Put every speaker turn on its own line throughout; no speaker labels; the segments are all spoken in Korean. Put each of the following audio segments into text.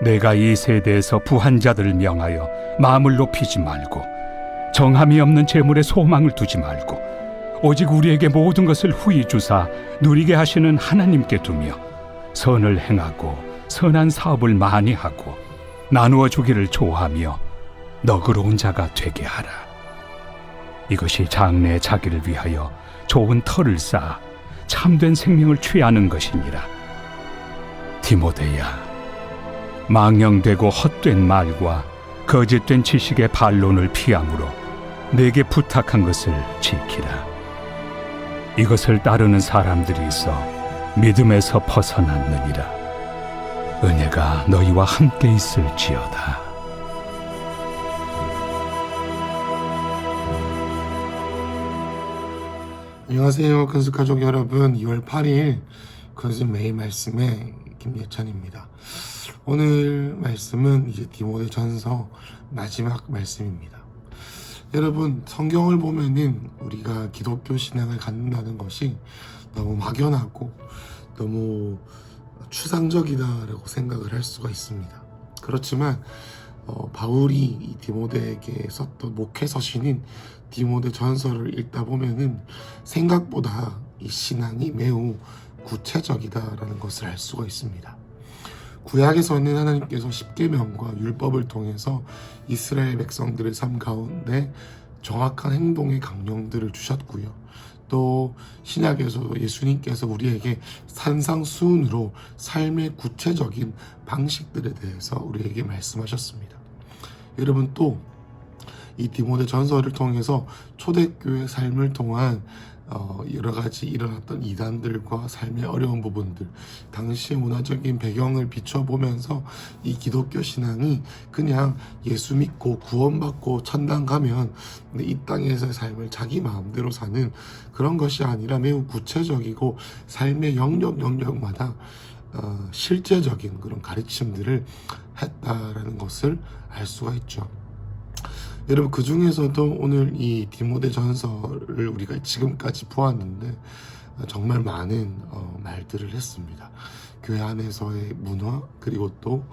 내가 이 세대에서 부한 자들을 명하여 마음을 높이지 말고 정함이 없는 재물에 소망을 두지 말고 오직 우리에게 모든 것을 후히 주사 누리게 하시는 하나님께 두며 선을 행하고 선한 사업을 많이 하고 나누어 주기를 좋아하며 너그러운 자가 되게 하라. 이것이 장래의 자기를 위하여 좋은 터를 쌓아 참된 생명을 취하는 것이니라. 디모데야, 망령되고 헛된 말과 거짓된 지식의 반론을 피함으로 내게 부탁한 것을 지키라. 이것을 따르는 사람들이 있어 믿음에서 벗어났느니라. 은혜가 너희와 함께 있을지어다.
안녕하세요, 근수가족 여러분. 2월 8일 근수 매일 말씀의 김예찬입니다. 오늘 말씀은 이제 디모데 전서 마지막 말씀입니다. 여러분, 성경을 보면은 우리가 기독교 신앙을 갖는다는 것이 너무 막연하고 너무 추상적이다라고 생각을 할 수가 있습니다. 그렇지만 바울이 이 디모데에게 썼던 목회서신인 디모데 전서를 읽다 보면은 생각보다 이 신앙이 매우 구체적이다라는 것을 알 수가 있습니다. 구약에서는 하나님께서 십계명과 율법을 통해서 이스라엘 백성들의 삶 가운데 정확한 행동의 강령들을 주셨고요. 또 신약에서도 예수님께서 우리에게 산상수훈으로 삶의 구체적인 방식들에 대해서 우리에게 말씀하셨습니다. 여러분, 또 이 디모데 전서를 통해서 초대교회 삶을 통한 여러 가지 일어났던 이단들과 삶의 어려운 부분들, 당시의 문화적인 배경을 비춰보면서 이 기독교 신앙이 그냥 예수 믿고 구원받고 천당 가면 이 땅에서의 삶을 자기 마음대로 사는 그런 것이 아니라 매우 구체적이고 삶의 영역마다 실제적인 그런 가르침들을 했다라는 것을 알 수가 있죠. 여러분, 그 중에서도 오늘 이 디모데 전서를 우리가 지금까지 보았는데 정말 많은 말들을 했습니다. 교회 안에서의 문화, 그리고 또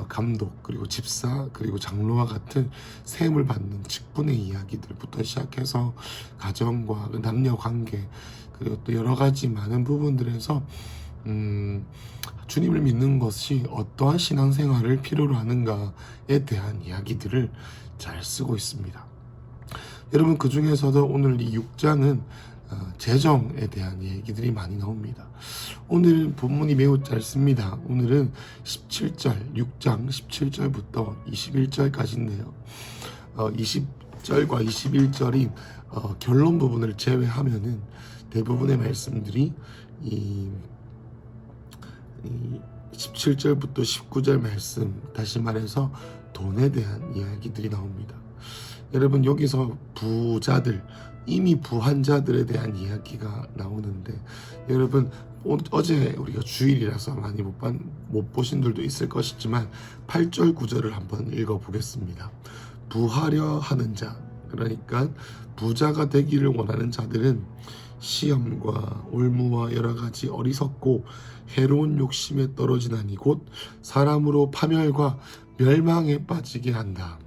감독, 그리고 집사, 그리고 장로와 같은 세움을 받는 직분의 이야기들부터 시작해서 가정과 남녀 관계, 그리고 또 여러 가지 많은 부분들에서 주님을 믿는 것이 어떠한 신앙생활을 필요로 하는가에 대한 이야기들을 잘 쓰고 있습니다. 여러분, 그 중에서도 오늘 이 6장은 재정에 대한 얘기들이 많이 나옵니다. 오늘 본문이 매우 짧습니다. 오늘은 17절, 6장 17절부터 21절까지인데요. 20절과 21절이 결론 부분을 제외하면은 대부분의 말씀들이 이 17절부터 19절 말씀, 다시 말해서 돈에 대한 이야기들이 나옵니다. 여러분, 여기서 부자들, 이미 부한 자들에 대한 이야기가 나오는데, 여러분, 어제 우리가 주일이라서 많이 못 보신 분들도 있을 것이지만 8절 9절을 한번 읽어보겠습니다. 부하려 하는 자, 그러니까 부자가 되기를 원하는 자들은 시험과 올무와 여러 가지 어리석고 해로운 욕심에 떨어지나니 곧 사람으로 파멸과 멸망에 빠지게 한다.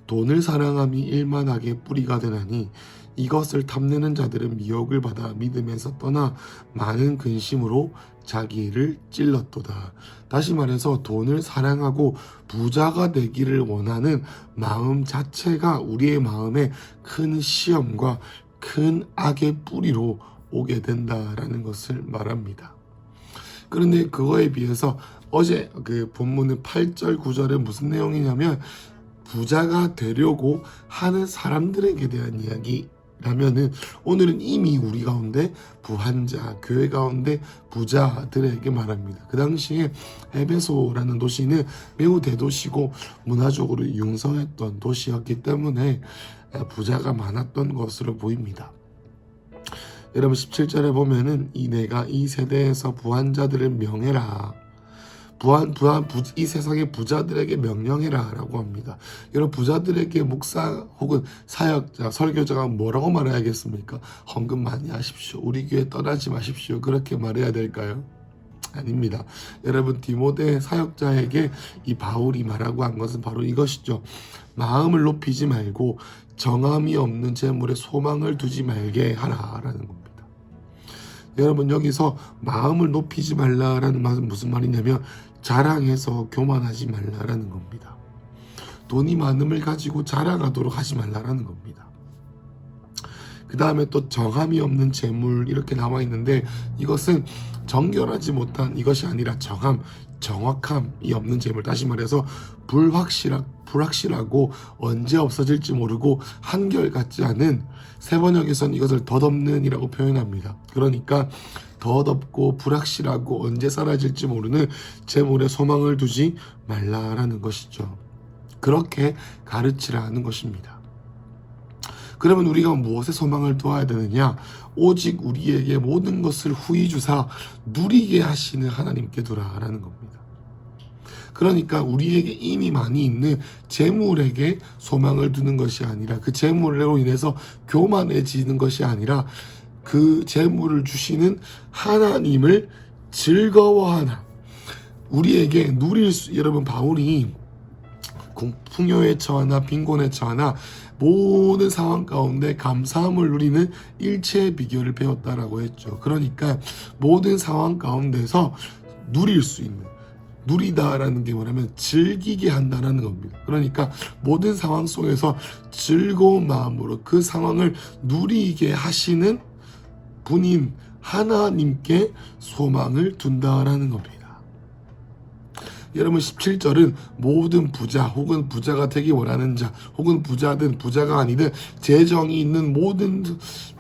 돈을 사랑함이 일만하게 뿌리가 되나니 이것을 탐내는 자들은 미혹을 받아 믿음에서 떠나 많은 근심으로 자기를 찔렀도다. 다시 말해서 돈을 사랑하고 부자가 되기를 원하는 마음 자체가 우리의 마음에 큰 시험과 큰 악의 뿌리로 오게 된다라는 것을 말합니다. 그런데 그거에 비해서 어제 그 본문의 8절 9절은 무슨 내용이냐면 부자가 되려고 하는 사람들에게 대한 이야기라면은 오늘은 이미 우리 가운데 부한 자, 교회 가운데 부자들에게 말합니다. 그 당시에 에베소라는 도시는 매우 대도시고 문화적으로 융성했던 도시였기 때문에 부자가 많았던 것으로 보입니다. 여러분, 17절에 보면은 내가 이 세대에서 부한 자들을 명해라. 이 세상의 부자들에게 명령해라 라고 합니다. 여러분, 부자들에게 목사 혹은 사역자, 설교자가 뭐라고 말해야겠습니까? 헌금 많이 하십시오. 우리 교회 떠나지 마십시오. 그렇게 말해야 될까요? 아닙니다. 여러분, 디모데 사역자에게 이 바울이 말하고 한 것은 바로 이것이죠. 마음을 높이지 말고 정함이 없는 재물에 소망을 두지 말게 하라라는 겁니다. 여러분, 여기서 마음을 높이지 말라라는 말은 무슨 말이냐면 자랑해서 교만하지 말라라는 겁니다. 돈이 많음을 가지고 자랑하도록 하지 말라라는 겁니다. 그 다음에 또 정함이 없는 재물 이렇게 나와 있는데, 이것은 정결하지 못한 이것이 아니라 정확함이 없는 재물, 다시 말해서 불확실하고 언제 없어질지 모르고 한결같지 않은, 세 번역에서는 이것을 덧없는 이라고 표현합니다. 그러니까 덧없고 불확실하고 언제 사라질지 모르는 재물에 소망을 두지 말라라는 것이죠. 그렇게 가르치라는 것입니다. 그러면 우리가 무엇에 소망을 두어야 되느냐? 오직 우리에게 모든 것을 후히 주사 누리게 하시는 하나님께 두라라는 겁니다. 그러니까 우리에게 이미 많이 있는 재물에게 소망을 두는 것이 아니라, 그 재물로 인해서 교만해지는 것이 아니라, 그 재물을 주시는 하나님을 즐거워하나, 우리에게 누릴 수, 여러분, 바울이 풍요에 처하나 빈곤에 처하나 모든 상황 가운데 감사함을 누리는 일체의 비결을 배웠다라고 했죠. 그러니까 모든 상황 가운데서 누릴 수 있는, 누리다라는 게 뭐냐면 즐기게 한다라는 겁니다. 그러니까 모든 상황 속에서 즐거운 마음으로 그 상황을 누리게 하시는 분인 하나님께 소망을 둔다라는 겁니다. 여러분, 17절은 모든 부자 혹은 부자가 되기 원하는 자, 혹은 부자든 부자가 아니든 재정이 있는 모든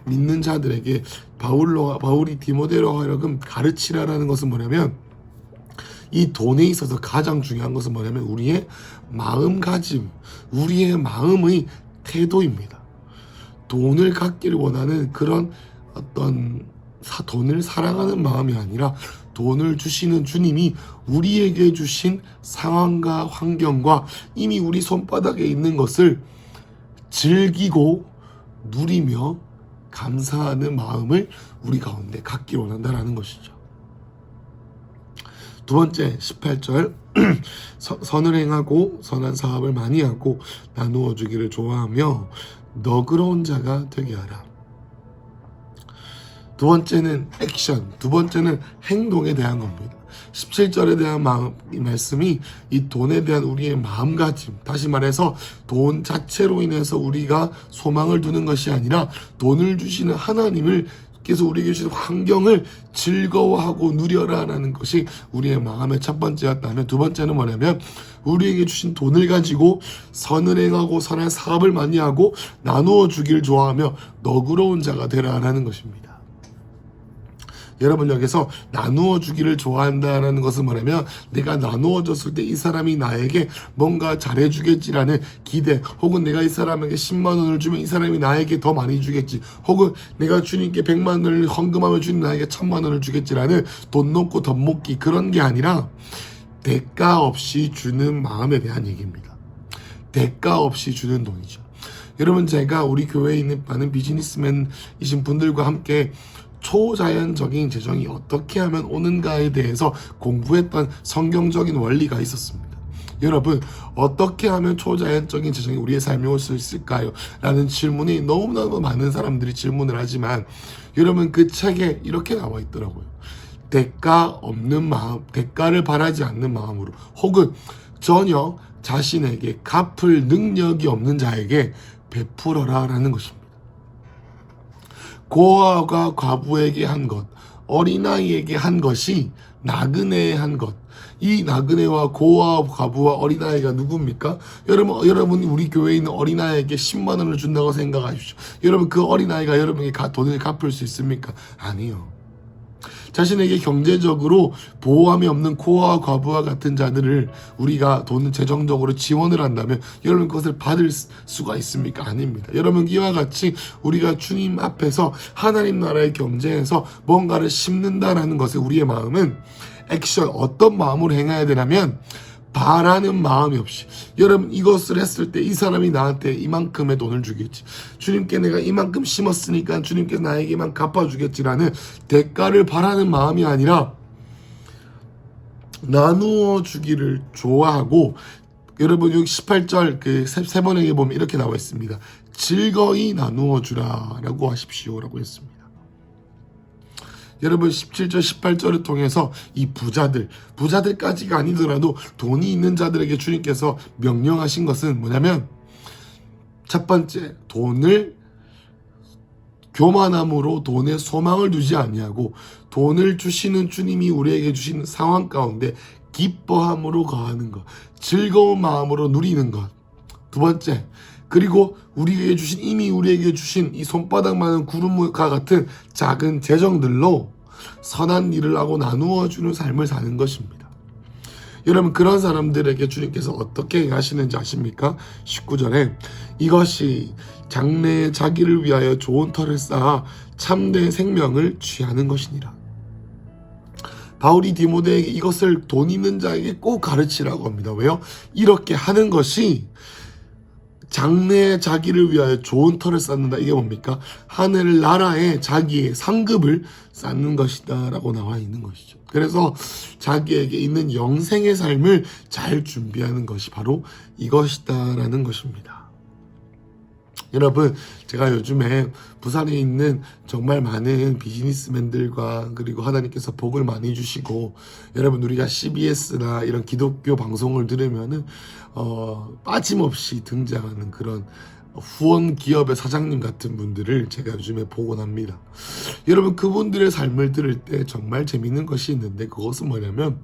믿는 자들에게 바울이 디모데로 하여금 가르치라라는 것은 뭐냐면, 이 돈에 있어서 가장 중요한 것은 뭐냐면 우리의 마음가짐, 우리의 마음의 태도입니다. 돈을 갖기를 원하는 그런 어떤 돈을 사랑하는 마음이 아니라, 돈을 주시는 주님이 우리에게 주신 상황과 환경과 이미 우리 손바닥에 있는 것을 즐기고 누리며 감사하는 마음을 우리 가운데 갖기 원한다라는 것이죠. 두 번째, 18절 선을 행하고 선한 사업을 많이 하고 나누어 주기를 좋아하며 너그러운 자가 되게 하라. 두 번째는 액션, 두 번째는 행동에 대한 겁니다. 17절에 대한 이 말씀이 이 돈에 대한 우리의 마음가짐, 다시 말해서 돈 자체로 인해서 우리가 소망을 두는 것이 아니라 돈을 주시는 하나님을 께서 우리에게 주신 환경을 즐거워하고 누려라라는 것이 우리의 마음의 첫 번째였다면, 두 번째는 뭐냐면 우리에게 주신 돈을 가지고 선을 행하고 선한 사업을 많이 하고 나누어 주기를 좋아하며 너그러운 자가 되라라는 것입니다. 여러분, 여기서 나누어 주기를 좋아한다라는 것은 뭐냐면 내가 나누어 줬을 때 이 사람이 나에게 뭔가 잘해주겠지라는 기대, 혹은 내가 이 사람에게 10만 원을 주면 이 사람이 나에게 더 많이 주겠지, 혹은 내가 주님께 100만 원을 헌금하면 주님 나에게 1000만 원을 주겠지라는 돈 놓고 덧 먹기, 그런 게 아니라 대가 없이 주는 마음에 대한 얘기입니다. 대가 없이 주는 돈이죠. 여러분, 제가 우리 교회에 있는 많은 비즈니스맨이신 분들과 함께 초자연적인 재정이 어떻게 하면 오는가에 대해서 공부했던 성경적인 원리가 있었습니다. 여러분, 어떻게 하면 초자연적인 재정이 우리의 삶에 올 수 있을까요? 라는 질문이 너무너무 많은 사람들이 질문을 하지만, 여러분, 그 책에 이렇게 나와 있더라고요. 대가 없는 마음, 대가를 바라지 않는 마음으로, 혹은 전혀 자신에게 갚을 능력이 없는 자에게 베풀어라 라는 것입니다. 고아가 과부에게 한 것, 어린아이에게 한 것이 나그네에 한 것. 이 나그네와 고아, 과부와 어린아이가 누굽니까? 여러분이 우리 교회에 있는 어린아이에게 10만 원을 준다고 생각하십시오. 여러분, 그 어린아이가 여러분에게 돈을 갚을 수 있습니까? 아니요. 자신에게 경제적으로 보호함이 없는 고아와 과부와 같은 자들을 우리가 돈 재정적으로 지원을 한다면 여러분 그것을 받을 수가 있습니까? 아닙니다. 여러분, 이와 같이 우리가 주님 앞에서 하나님 나라의 경제에서 뭔가를 심는다라는 것에 우리의 마음은 액션, 어떤 마음으로 행해야 되냐면 바라는 마음이 없이, 여러분, 이것을 했을 때 이 사람이 나한테 이만큼의 돈을 주겠지, 주님께 내가 이만큼 심었으니까 주님께 나에게만 갚아주겠지라는 대가를 바라는 마음이 아니라 나누어 주기를 좋아하고, 여러분 여기 18절 그 세 번에게 보면 이렇게 나와 있습니다. 즐거이 나누어 주라라고 하십시오라고 했습니다. 여러분 17절 18절을 통해서 이 부자들까지가 아니더라도 돈이 있는 자들에게 주님께서 명령하신 것은 뭐냐면, 첫 번째, 돈을 교만함으로 돈에 소망을 두지 아니하고 돈을 주시는 주님이 우리에게 주시는 상황 가운데 기뻐함으로 거하는 것, 즐거운 마음으로 누리는 것. 두 번째, 그리고 이미 우리에게 주신 이 손바닥만한 구름과 같은 작은 재정들로 선한 일을 하고 나누어 주는 삶을 사는 것입니다. 여러분, 그런 사람들에게 주님께서 어떻게 하시는지 아십니까? 19절에 이것이 장래에 자기를 위하여 좋은 터를 쌓아 참된 생명을 취하는 것이니라. 바울이 디모데에게 이것을 돈 있는 자에게 꼭 가르치라고 합니다. 왜요? 이렇게 하는 것이 장래에 자기를 위하여 좋은 터를 쌓는다. 이게 뭡니까? 하늘 나라에 자기의 상급을 쌓는 것이다 라고 나와 있는 것이죠. 그래서 자기에게 있는 영생의 삶을 잘 준비하는 것이 바로 이것이다 라는 것입니다. 여러분, 제가 요즘에 부산에 있는 정말 많은 비즈니스맨들과, 그리고 하나님께서 복을 많이 주시고, 여러분 우리가 CBS나 이런 기독교 방송을 들으면은 빠짐없이 등장하는 그런 후원 기업의 사장님 같은 분들을 제가 요즘에 보곤 합니다. 여러분, 그분들의 삶을 들을 때 정말 재밌는 것이 있는데, 그것은 뭐냐면,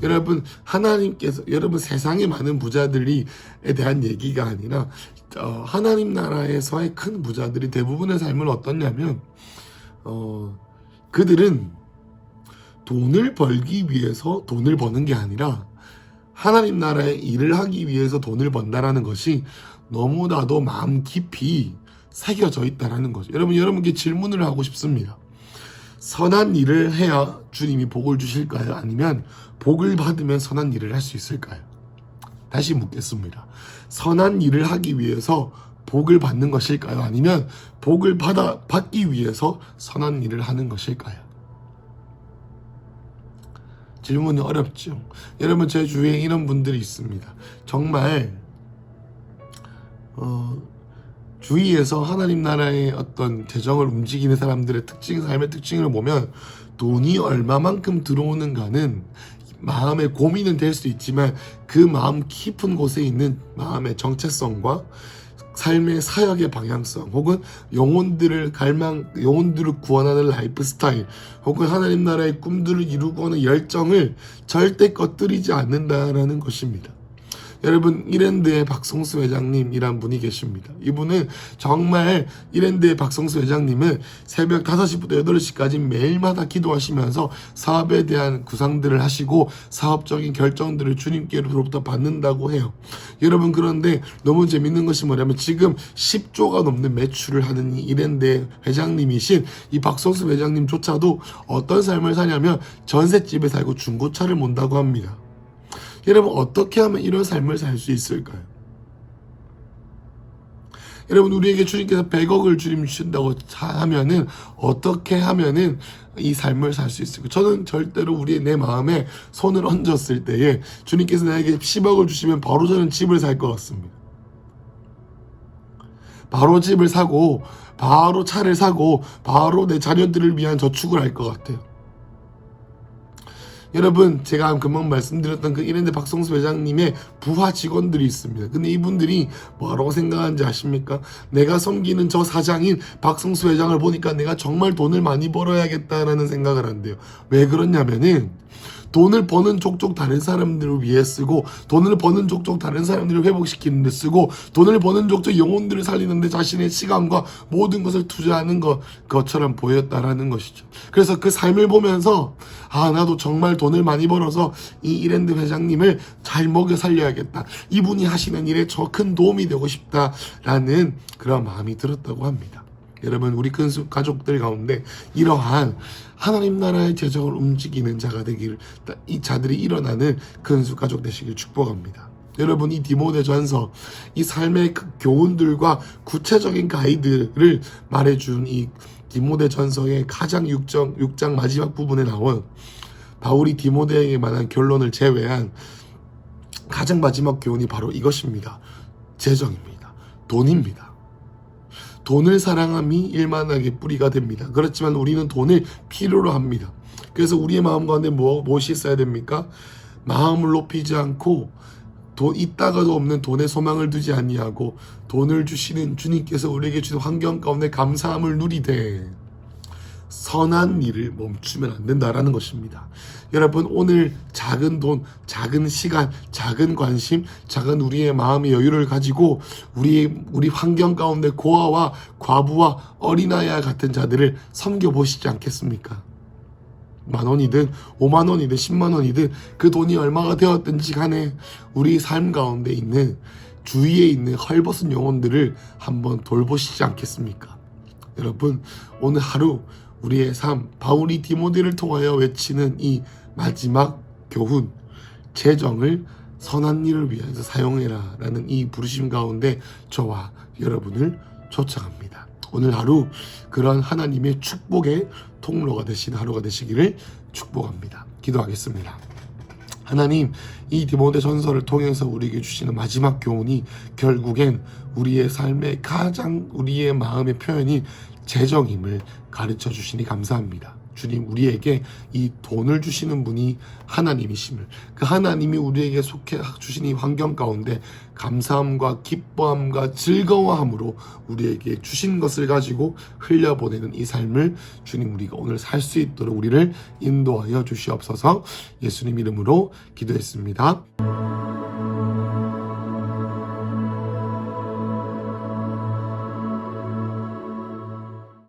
여러분 하나님께서, 여러분 세상의 많은 부자들에 대한 얘기가 아니라 하나님 나라에서의 큰 부자들이 대부분의 삶은 어떻냐면, 그들은 돈을 벌기 위해서 돈을 버는 게 아니라 하나님 나라의 일을 하기 위해서 돈을 번다라는 것이 너무나도 마음 깊이 새겨져 있다라는 거죠. 여러분께 질문을 하고 싶습니다. 선한 일을 해야 주님이 복을 주실까요? 아니면 복을 받으면 선한 일을 할 수 있을까요? 다시 묻겠습니다. 선한 일을 하기 위해서 복을 받는 것일까요? 아니면 복을 받기 위해서 선한 일을 하는 것일까요? 질문이 어렵죠. 여러분, 제 주위에 이런 분들이 있습니다. 정말 주위에서 하나님 나라의 어떤 재정을 움직이는 사람들의 삶의 특징을 보면, 돈이 얼마만큼 들어오는가는 마음의 고민은 될 수 있지만 그 마음 깊은 곳에 있는 마음의 정체성과 삶의 사역의 방향성, 혹은 영혼들을 구원하는 라이프 스타일, 혹은 하나님 나라의 꿈들을 이루고 하는 열정을 절대 꺼뜨리지 않는다라는 것입니다. 여러분, 이랜드의 박성수 회장님이란 분이 계십니다. 이분은 정말, 이랜드의 박성수 회장님은 새벽 5시부터 8시까지 매일마다 기도하시면서 사업에 대한 구상들을 하시고 사업적인 결정들을 주님께로부터 받는다고 해요. 여러분, 그런데 너무 재밌는 것이 뭐냐면, 지금 10조가 넘는 매출을 하는 이 이랜드의 회장님이신 이 박성수 회장님조차도 어떤 삶을 사냐면 전셋집에 살고 중고차를 몬다고 합니다. 여러분, 어떻게 하면 이런 삶을 살 수 있을까요? 여러분, 우리에게 주님께서 100억을 주님 주신다고 하면은 어떻게 하면은 이 삶을 살 수 있을까요? 저는 절대로 내 마음에 손을 얹었을 때에 주님께서 나에게 10억을 주시면 바로 저는 집을 살 것 같습니다. 바로 집을 사고, 바로 차를 사고, 바로 내 자녀들을 위한 저축을 할 것 같아요. 여러분, 제가 금방 말씀드렸던 그 이랜드 박성수 회장님의 부하 직원들이 있습니다. 근데 이분들이 뭐라고 생각하는지 아십니까? 내가 섬기는 저 사장인 박성수 회장을 보니까 내가 정말 돈을 많이 벌어야겠다라는 생각을 한대요. 왜 그러냐면은, 돈을 버는 족족 다른 사람들을 위해 쓰고, 돈을 버는 족족 다른 사람들을 회복시키는 데 쓰고, 돈을 버는 족족 영혼들을 살리는 데 자신의 시간과 모든 것을 투자하는 것처럼 보였다라는 것이죠. 그래서 그 삶을 보면서, 나도 정말 돈을 많이 벌어서 이 이랜드 회장님을 잘 먹여 살려야겠다, 이분이 하시는 일에 저 큰 도움이 되고 싶다라는 그런 마음이 들었다고 합니다. 여러분, 우리 큰 가족들 가운데 이러한 하나님 나라의 재정을 움직이는 자가 되기를, 이 자들이 일어나는 큰 가족 되시길 축복합니다. 여러분, 이 디모데전서, 이 삶의 교훈들과 구체적인 가이드를 말해준 이 디모데전서의 가장 6장 마지막 부분에 나온 바울이 디모데에게 말한 결론을 제외한 가장 마지막 교훈이 바로 이것입니다. 재정입니다. 돈입니다. 돈을 사랑함이 일만하게 뿌리가 됩니다. 그렇지만 우리는 돈을 필요로 합니다. 그래서 우리의 마음 가운데 무엇이 있어야 됩니까? 마음을 높이지 않고 돈 있다가도 없는 돈에 소망을 두지 아니하고 돈을 주시는 주님께서 우리에게 주신 환경 가운데 감사함을 누리되 선한 일을 멈추면 안 된다라는 것입니다. 여러분, 오늘 작은 돈, 작은 시간, 작은 관심, 작은 우리의 마음의 여유를 가지고 우리 환경 가운데 고아와 과부와 어린아이와 같은 자들을 섬겨보시지 않겠습니까? 10,000원이든 50,000원이든 100,000원이든 그 돈이 얼마가 되었든지 간에 우리 삶 가운데 있는 주위에 있는 헐벗은 영혼들을 한번 돌보시지 않겠습니까? 여러분, 오늘 하루 우리의 삶, 바울이 디모데를 통하여 외치는 이 마지막 교훈, 재정을 선한 일을 위해서 사용해라 라는 이 부르심 가운데 저와 여러분을 초청합니다. 오늘 하루 그런 하나님의 축복의 통로가 되신 하루가 되시기를 축복합니다. 기도하겠습니다. 하나님, 이 디모데 전서를 통해서 우리에게 주시는 마지막 교훈이 결국엔 우리의 삶의 가장 우리의 마음의 표현이 재정임을 가르쳐 주시니 감사합니다. 주님, 우리에게 이 돈을 주시는 분이 하나님이심을, 그 하나님이 우리에게 속해 주신 이 환경 가운데 감사함과 기뻐함과 즐거워함으로 우리에게 주신 것을 가지고 흘려보내는 이 삶을 주님, 우리가 오늘 살 수 있도록 우리를 인도하여 주시옵소서. 예수님 이름으로 기도했습니다.